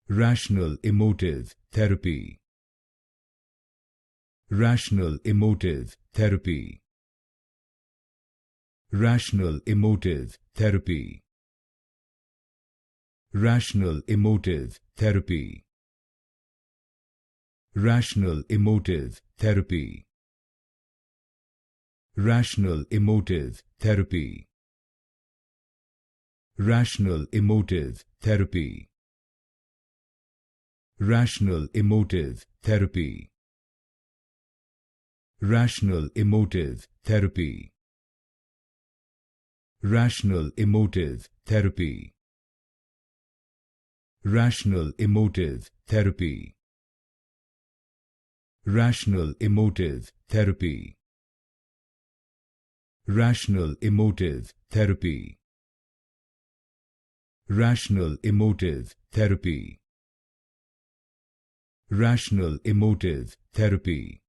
Rational-emotive therapy. Rational-emotive therapy. Rational-emotive therapy. Rational-emotive therapy. Rational-emotive therapy. Rational-emotive therapy. Rational-emotive therapy. Rational-emotive therapy. Rational-emotive therapy. Rational-emotive therapy. Rational-emotive therapy. Rational-emotive therapy. Rational-emotive therapy. Rational-emotive therapy. Rational-emotive therapy.